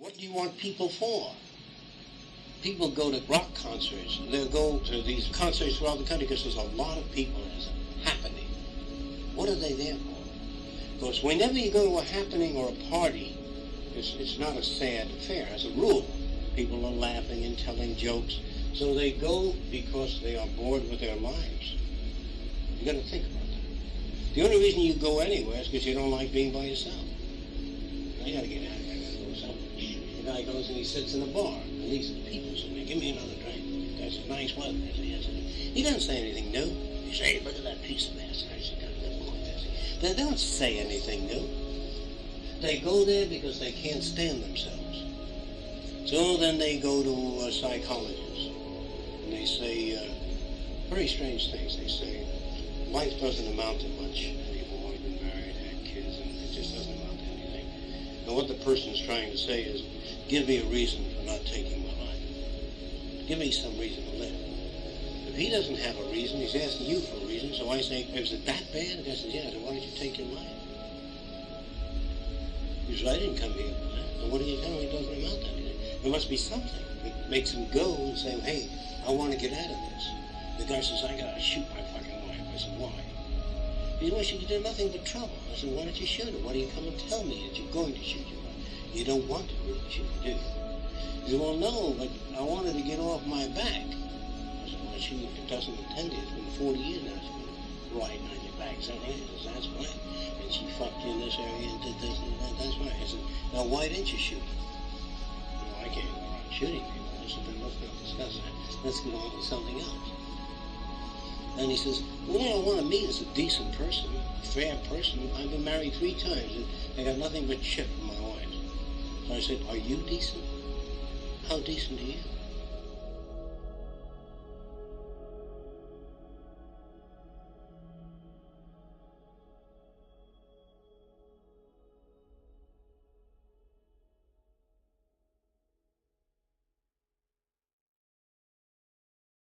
What do you want people for? People go to rock concerts. They'll go to these concerts throughout the country because there's a lot of people and it's happening. What are they there for? Because whenever you go to a happening or a party, it's not a sad affair. As a rule, people are laughing and telling jokes. So they go because they are bored with their lives. You got to think about that. The only reason you go anywhere is because you don't like being by yourself. I got to get out of here. I got to go somewhere. The guy goes and he sits in a bar. And these are the people sitting there. Give me another drink. That's a nice weather. I say, yes, it is. He doesn't say anything new. He says, hey, look at that piece of ass. I said, they don't say anything new. They go there because they can't stand themselves. So then they go to a psychologist. And they say very strange things. They say, life doesn't amount to much anymore. You've been married, had kids, and it just doesn't amount to anything. And what the person's trying to say is, give me a reason for not taking my life. Give me some reason to live. If he doesn't have a reason, he's asking you for a reason. So I say, is it that bad? The guy says, yeah, so why don't you take your life? He says, I didn't come here for that. And what are you telling me? It doesn't amount to anything. There must be something that makes him go and say, hey, I want to get out of this. The guy says, I got to shoot my fucking wife. I said, why? He said, well, she did nothing but trouble. I said, why don't you shoot her? Why do you come and tell me that you're going to shoot your wife? You don't want to really shoot her, do you? He said, well, no, but I wanted to get off my back. I said, well, she doesn't intend it. It's been 40 years now. She's been riding on your back. Is that right? I said, that's right. And she fucked you in this area and did this and that. That's right. I said, now why didn't you shoot her? Well, I can't go around shooting people. I said, then let's not discuss that. Let's get on to something else. And he says, well, I want to meet as a decent person, a fair person. I've been married 3 times and I got nothing but shit from my wife. So I said, are you decent? How decent are you?